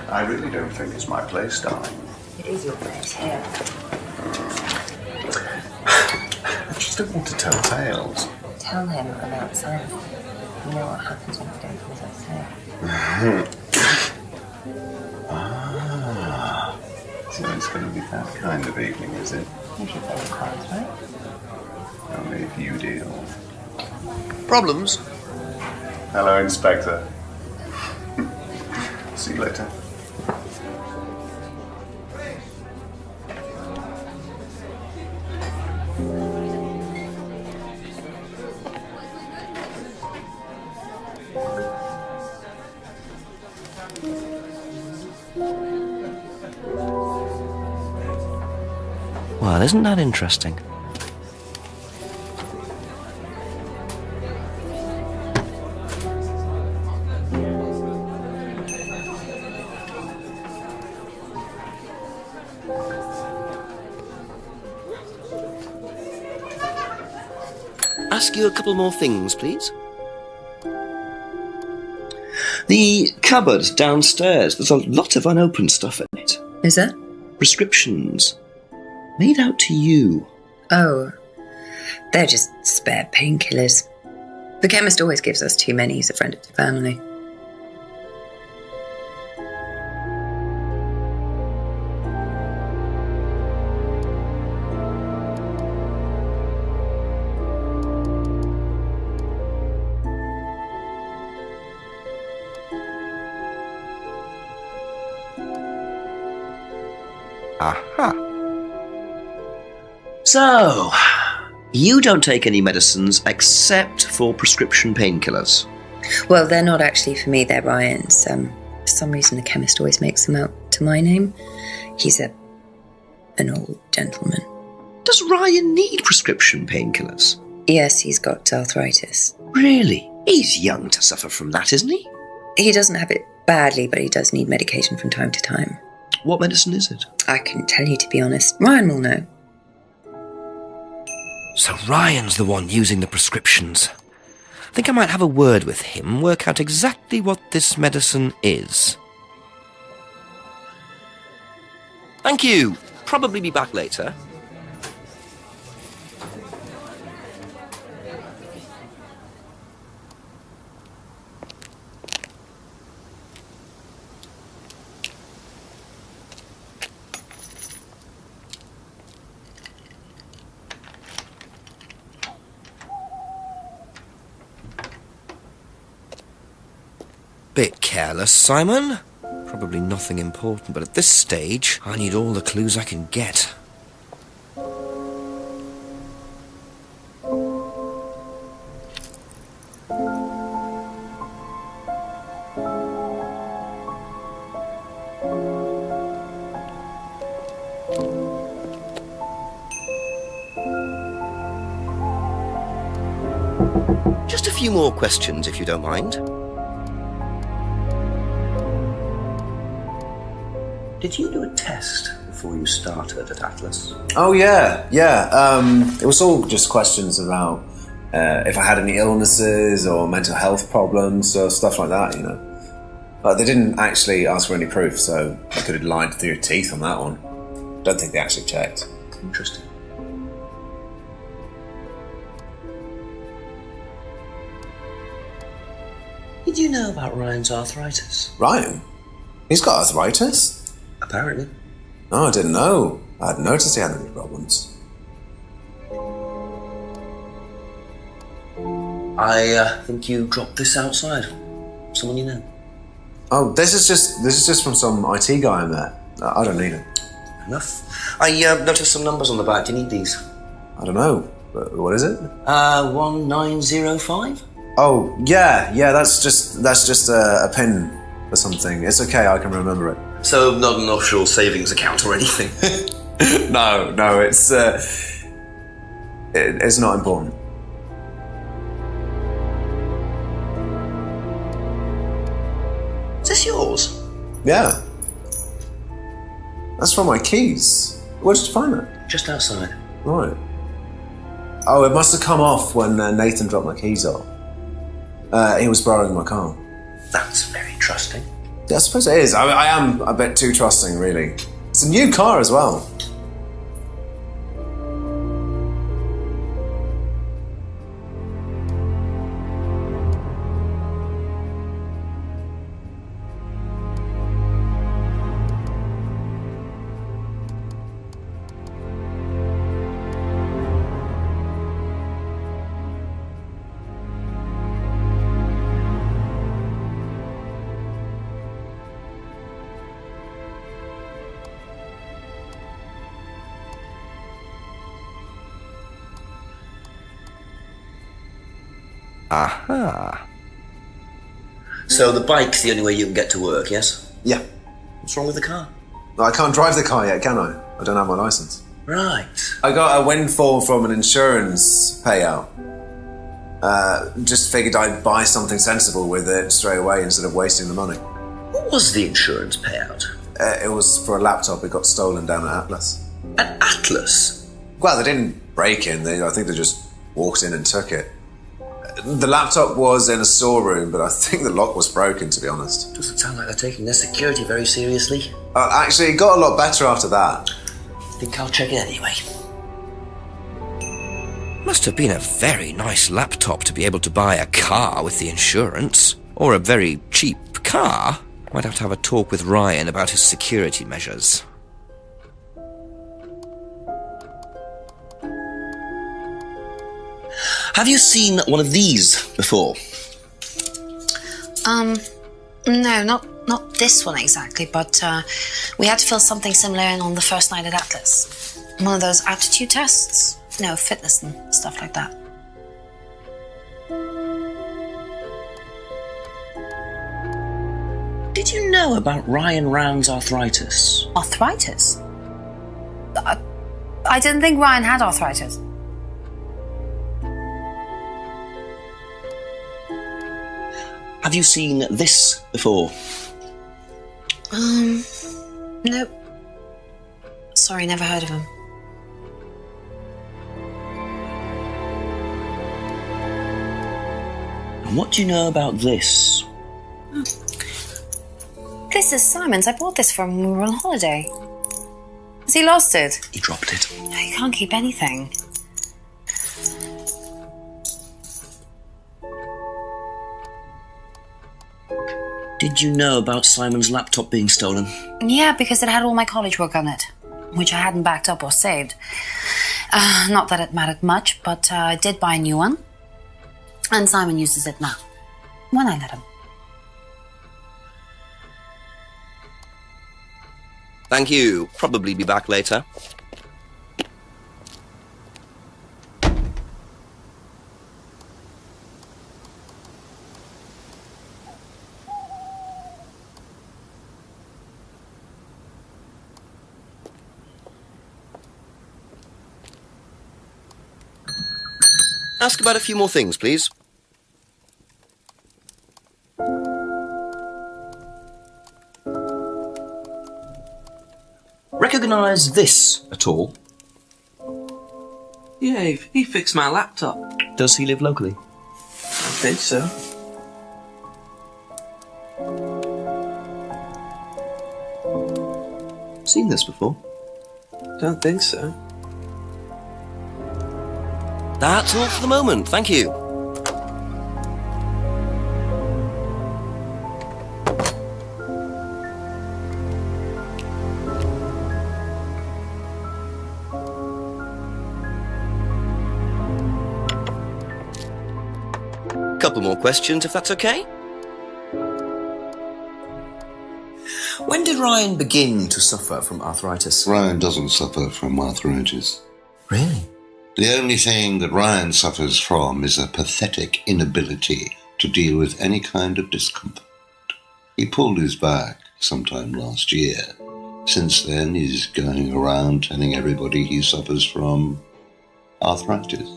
I really don't think it's my place, darling. It is your place here. I just don't want to tell tales. Tell him I'm outside. You know what happens when you don't come outside. So it's going to be that kind of evening, is it? If you play the cards, right? Only if you deal. Problems? Hello, Inspector. See you later. Well, isn't that interesting? Ask you a couple more things, please. The cupboard downstairs, there's a lot of unopened stuff in it. Is there? Prescriptions. Made out to you. Oh, they're just spare painkillers. The chemist always gives us too many. He's a friend of the family. Aha. So, you don't take any medicines except for prescription painkillers. Well, they're not actually for me, they're Ryan's. For some reason the chemist always makes them out to my name. He's an old gentleman. Does Ryan need prescription painkillers? Yes, he's got arthritis. Really? He's young to suffer from that, isn't he? He doesn't have it badly, but he does need medication from time to time. What medicine is it? I couldn't tell you, to be honest. Ryan will know. So Ryan's the one using the prescriptions. I think I might have a word with him, work out exactly what this medicine is. Thank you. Probably be back later. Bit careless, Simon. Probably nothing important, but at this stage, I need all the clues I can get. Just a few more questions, if you don't mind. Did you do a test before you started at Atlas? Oh, yeah. It was all just questions about if I had any illnesses or mental health problems or stuff like that, you know. But they didn't actually ask for any proof, so you could have lied through your teeth on that one. Don't think they actually checked. Interesting. Did you know about Ryan's arthritis? Ryan? He's got arthritis? Apparently. No, I didn't know. I hadn't noticed he had any problems. I think you dropped this outside. Someone you know. Oh, this is just from some IT guy I met. I don't need it. Enough. I noticed some numbers on the back. Do you need these? I don't know. What is it? 1905? Oh, yeah, that's just a pin for something. It's okay, I can remember it. So not an offshore savings account or anything? No, it's not important. Is this yours? Yeah. That's from my keys. Where did you find that? Just outside. Right. Oh, it must have come off when Nathan dropped my keys off. He was borrowing my car. That's very trusting. Yeah, I suppose it is. I am a bit too trusting, really. It's a new car as well. Aha. So the bike's the only way you can get to work, yes? Yeah. What's wrong with the car? No, I can't drive the car yet, can I? I don't have my license. Right. I got a windfall from an insurance payout. Just figured I'd buy something sensible with it straight away instead of wasting the money. What was the insurance payout? It was for a laptop. It got stolen down at Atlas. At Atlas? Well, they didn't break in. I think they just walked in and took it. The laptop was in a storeroom, but I think the lock was broken, to be honest. Doesn't sound like they're taking their security very seriously. Actually, it got a lot better after that. I think I'll check it anyway. Must have been a very nice laptop to be able to buy a car with the insurance. Or a very cheap car. Might have to have a talk with Ryan about his security measures. Have you seen one of these before? No, not this one exactly, but we had to fill something similar in on the first night at Atlas. One of those aptitude tests. No, fitness and stuff like that. Did you know about Ryan Rand's arthritis? Arthritis? I didn't think Ryan had arthritis. Have you seen this before? Nope. Sorry, never heard of him. And what do you know about this? This is Simon's. I bought this from when we were on holiday. Has he lost it? He dropped it. He can't keep anything. Did you know about Simon's laptop being stolen? Yeah, because it had all my college work on it, which I hadn't backed up or saved. Not that it mattered much, but I did buy a new one. And Simon uses it now, when I let him. Thank you. Probably be back later. Ask about a few more things, please. Recognise this at all? Yeah, he fixed my laptop. Does he live locally? I think so. Seen this before? Don't think so. That's all for the moment. Thank you. Couple more questions, if that's okay. When did Ryan begin to suffer from arthritis? Ryan doesn't suffer from arthritis. Really? The only thing that Ryan suffers from is a pathetic inability to deal with any kind of discomfort. He pulled his back sometime last year. Since then, he's going around telling everybody he suffers from arthritis.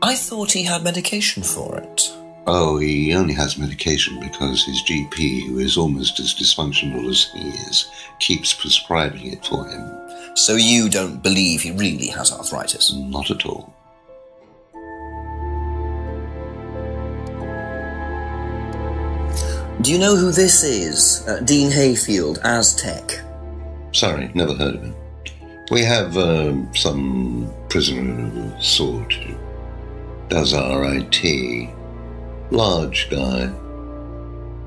I thought he had medication for it. Oh, he only has medication because his GP, who is almost as dysfunctional as he is, keeps prescribing it for him. So you don't believe he really has arthritis? Not at all. Do you know who this is? Dean Hayfield, Aztec. Sorry, never heard of him. We have some prisoner of a sort who does our IT. Large guy.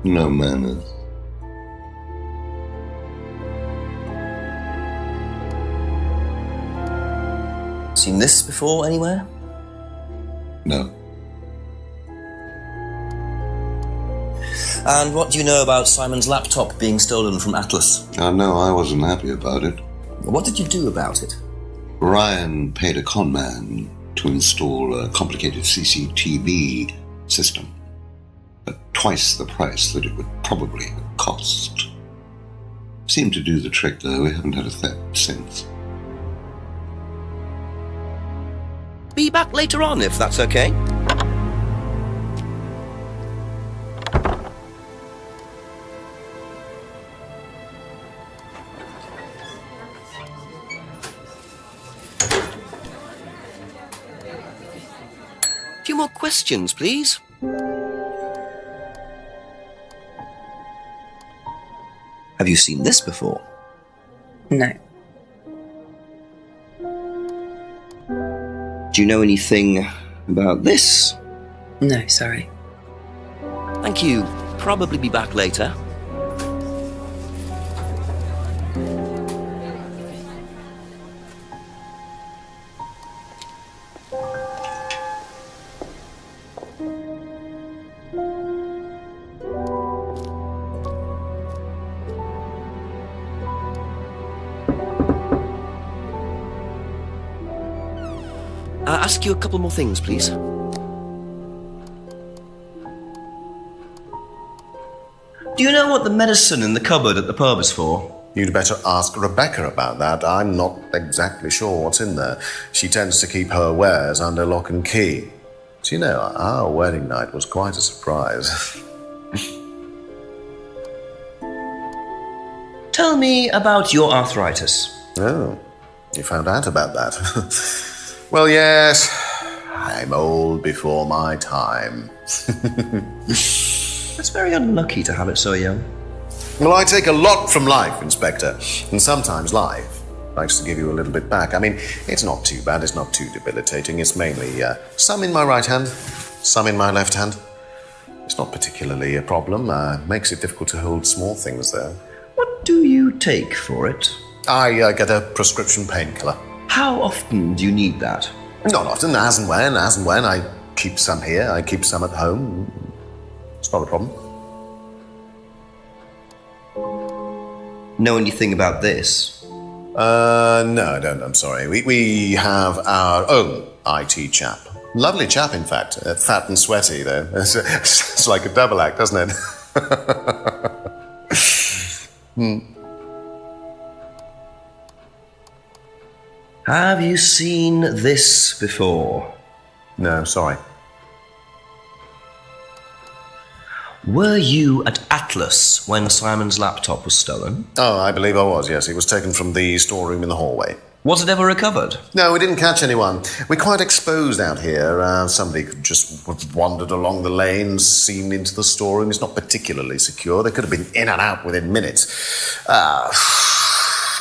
No manners. Seen this before anywhere? No. And what do you know about Simon's laptop being stolen from Atlas? No, I wasn't happy about it. What did you do about it? Ryan paid a con man to install a complicated CCTV system at twice the price that it would probably have cost. Seemed to do the trick, though. We haven't had a theft since. Be back later on, if that's okay. A few more questions, please. Have you seen this before? No. Do you know anything about this? No, sorry. Thank you. Probably be back later. Ask you a couple more things, please. Do you know what the medicine in the cupboard at the pub is for? You'd better ask Rebecca about that. I'm not exactly sure what's in there. She tends to keep her wares under lock and key. So, you know, our wedding night was quite a surprise. Tell me about your arthritis. Oh, you found out about that. Well, yes, I'm old before my time. It's very unlucky to have it so young. Well, I take a lot from life, Inspector, and sometimes life likes to give you a little bit back. I mean, it's not too bad, it's not too debilitating. It's mainly some in my right hand, some in my left hand. It's not particularly a problem. Makes it difficult to hold small things, though. What do you take for it? I get a prescription painkiller. How often do you need that? Not often, as and when. I keep some here, I keep some at home. It's not a problem. Know anything about this? No, I don't, I'm sorry. We have our own IT chap. Lovely chap, in fact. Fat and sweaty, though. It's like a double act, doesn't it? Have you seen this before? No, sorry. Were you at Atlas when Simon's laptop was stolen? Oh, I believe I was, yes. It was taken from the storeroom in the hallway. Was it ever recovered? No, we didn't catch anyone. We're quite exposed out here. Somebody could just have wandered along the lanes, seen into the storeroom. It's not particularly secure. They could have been in and out within minutes.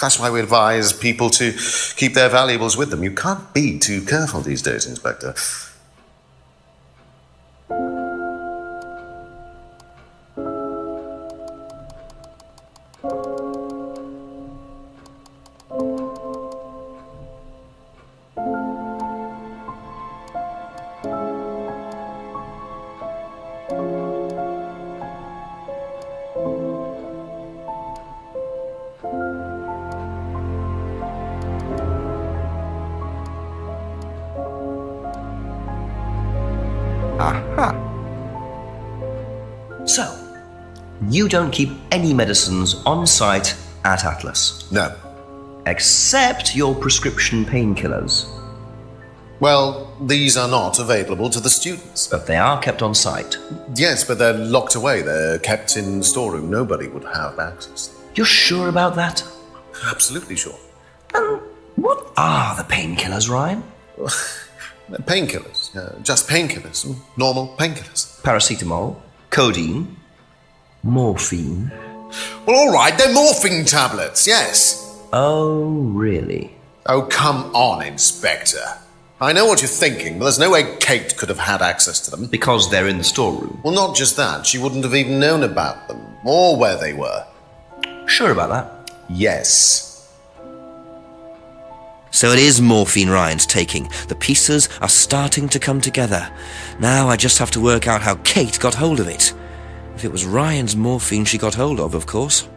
That's why we advise people to keep their valuables with them. You can't be too careful these days, Inspector. Aha. So, you don't keep any medicines on site at Atlas? No. Except your prescription painkillers? Well, these are not available to the students. But they are kept on site? Yes, but they're locked away. They're kept in the storeroom. Nobody would have access. You're sure about that? Absolutely sure. And what are the painkillers, Ryan? Painkillers. Just painkillers. Normal painkillers. Paracetamol? Codeine? Morphine? Well, all right, they're morphine tablets, yes. Oh, really? Oh, come on, Inspector. I know what you're thinking, but there's no way Kate could have had access to them. Because they're in the storeroom. Well, not just that. She wouldn't have even known about them, or where they were. Sure about that? Yes. So it is morphine Ryan's taking. The pieces are starting to come together. Now I just have to work out how Kate got hold of it. If it was Ryan's morphine she got hold of course.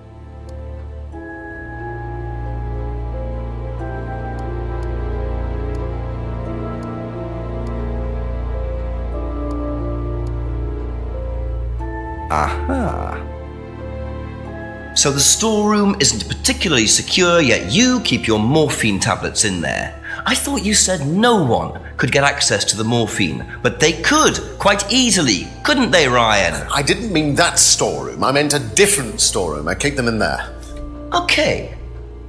Aha. So the storeroom isn't particularly secure, yet you keep your morphine tablets in there. I thought you said no one could get access to the morphine, but they could, quite easily, couldn't they, Ryan? I didn't mean that storeroom. I meant a different storeroom. I keep them in there. Okay.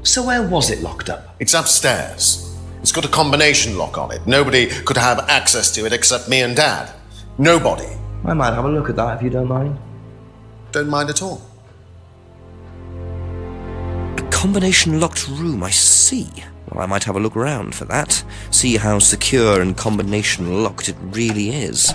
So where was it locked up? It's upstairs. It's got a combination lock on it. Nobody could have access to it except me and Dad. Nobody. I might have a look at that if you don't mind. Don't mind at all. A combination locked room, I see. Well, I might have a look around for that. See how secure and combination locked it really is.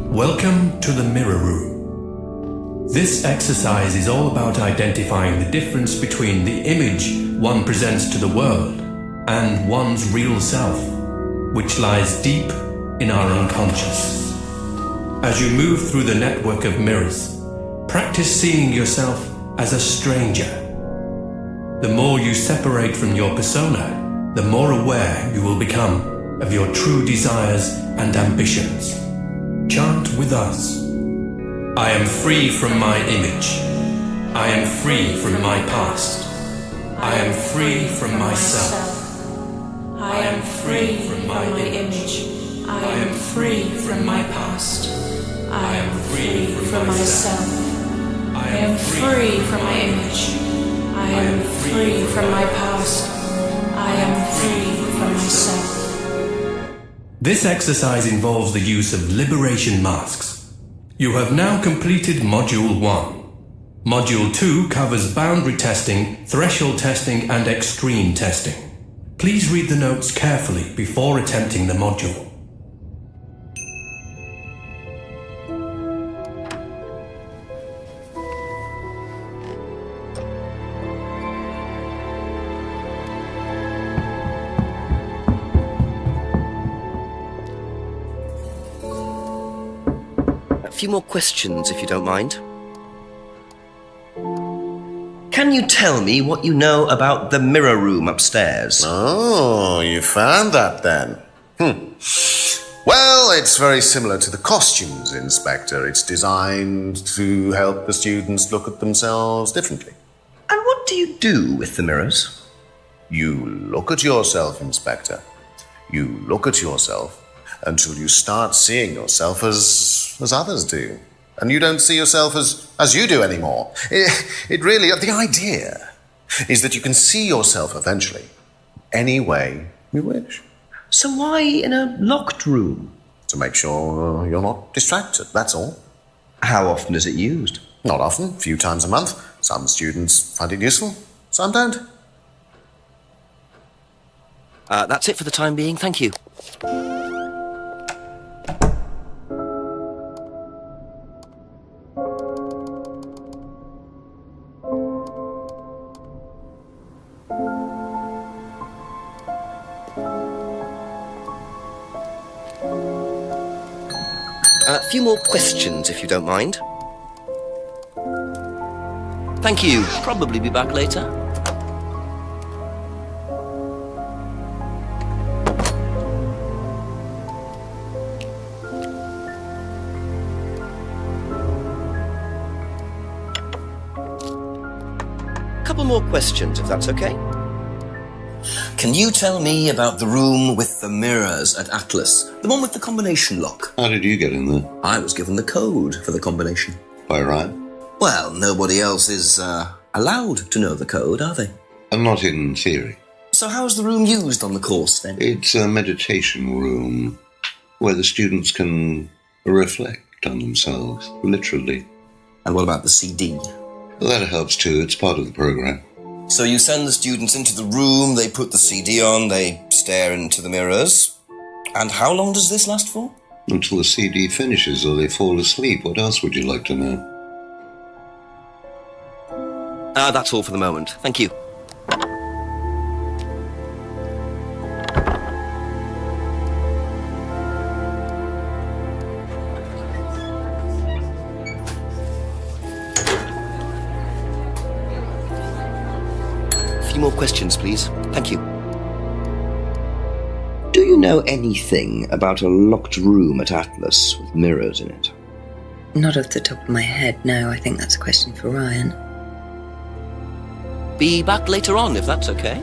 Welcome to the Mirror Room. This exercise is all about identifying the difference between the image one presents to the world and one's real self, which lies deep in our unconscious. As you move through the network of mirrors, practice seeing yourself as a stranger. The more you separate from your persona, the more aware you will become of your true desires and ambitions. Chant with us. I am free from my image. I am free from my past. I am free from myself. I am free from my image. I am free from my past. I am free from myself. I am free from my image. I am free from my past. I am free from myself. This exercise involves the use of liberation masks. You have now completed Module 1. Module 2 covers boundary testing, threshold testing, and extreme testing. Please read the notes carefully before attempting the module. A few more questions, if you don't mind. Can you tell me what you know about the mirror room upstairs? Oh, you found that then. Well, it's very similar to the costumes, Inspector. It's designed to help the students look at themselves differently. And what do you do with the mirrors? You look at yourself, Inspector. You look at yourself until you start seeing yourself as others do. And you don't see yourself as you do anymore. It really, the idea is that you can see yourself eventually any way you wish. So why in a locked room? To make sure you're not distracted, that's all. How often is it used? Not often, a few times a month. Some students find it useful, some don't. That's it for the time being, thank you. A few more questions, if you don't mind. Thank you. Probably be back later. couple more questions, if that's okay. Can you tell me about the room with the mirrors at Atlas? The one with the combination lock? How did you get in there? I was given the code for the combination. By Ryan? Well, nobody else is allowed to know the code, are they? And not in theory. So how's the room used on the course, then? It's a meditation room where the students can reflect on themselves, literally. And what about the CD? Well, that helps too. It's part of the program. So you send the students into the room, they put the CD on, they stare into the mirrors. And how long does this last for? Until the CD finishes or they fall asleep. What else would you like to know? That's all for the moment. Thank you. A few more questions, please. Thank you. Do you know anything about a locked room at Atlas with mirrors in it? Not off the top of my head, no. I think that's a question for Ryan. Be back later on, if that's okay.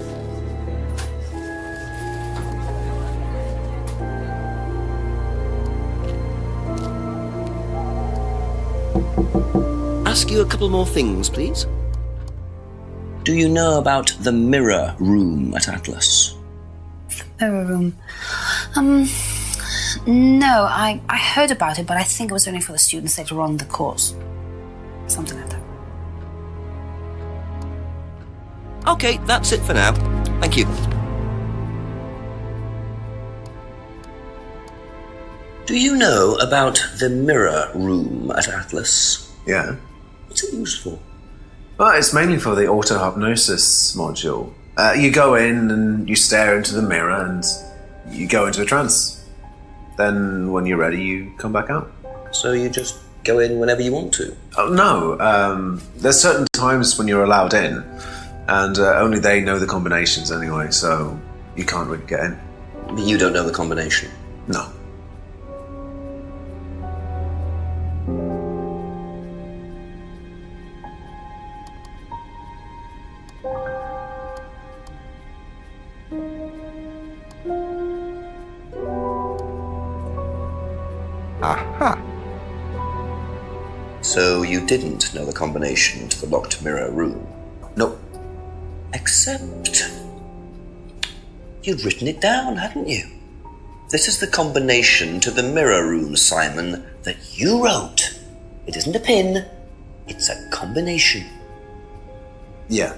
Ask you a couple more things, please. Do you know about the mirror room at Atlas? Mirror room. No, I heard about it, but I think it was only for the students later on in the course. Something like that. Okay, that's it for now. Thank you. Do you know about the mirror room at Atlas? Yeah. What's it used for? Well, it's mainly for the auto-hypnosis module. You go in and you stare into the mirror and you go into a trance. Then when you're ready, you come back out. So you just go in whenever you want to? Oh, no. There's certain times when you're allowed in, and only they know the combinations anyway, so you can't really get in. But you don't know the combination? No. Aha. So you didn't know the combination to the locked mirror room? Nope. Except you'd written it down, hadn't you? This is the combination to the mirror room, Simon, that you wrote. It isn't a pin, it's a combination. Yeah.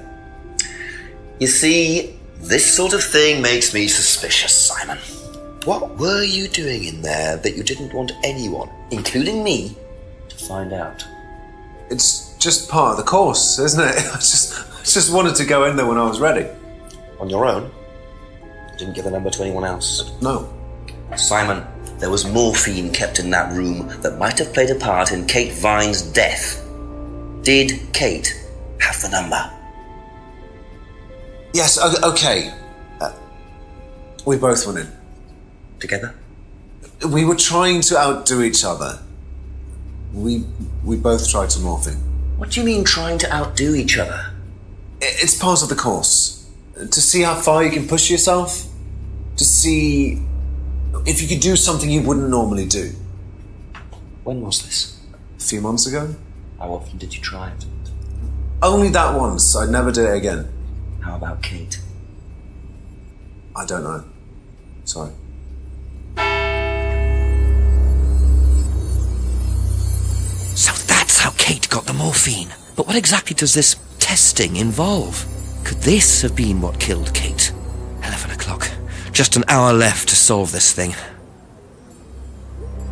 You see, this sort of thing makes me suspicious, Simon. What were you doing in there that you didn't want anyone, including me, to find out? It's just part of the course, isn't it? I just wanted to go in there when I was ready. On your own? You didn't give the number to anyone else? No. Simon, there was morphine kept in that room that might have played a part in Kate Vine's death. Did Kate have the number? Yes, okay. We both went in. Together? We were trying to outdo each other. We both tried to morph in. What do you mean trying to outdo each other? It's part of the course. To see how far you can push yourself. To see if you could do something you wouldn't normally do. When was this? A few months ago. How often did you try it? Only that once. I'd never do it again. How about Kate? I don't know. Sorry. So that's how Kate got the morphine. But what exactly does this testing involve? Could this have been what killed Kate? 11 o'clock. Just an hour left to solve this thing.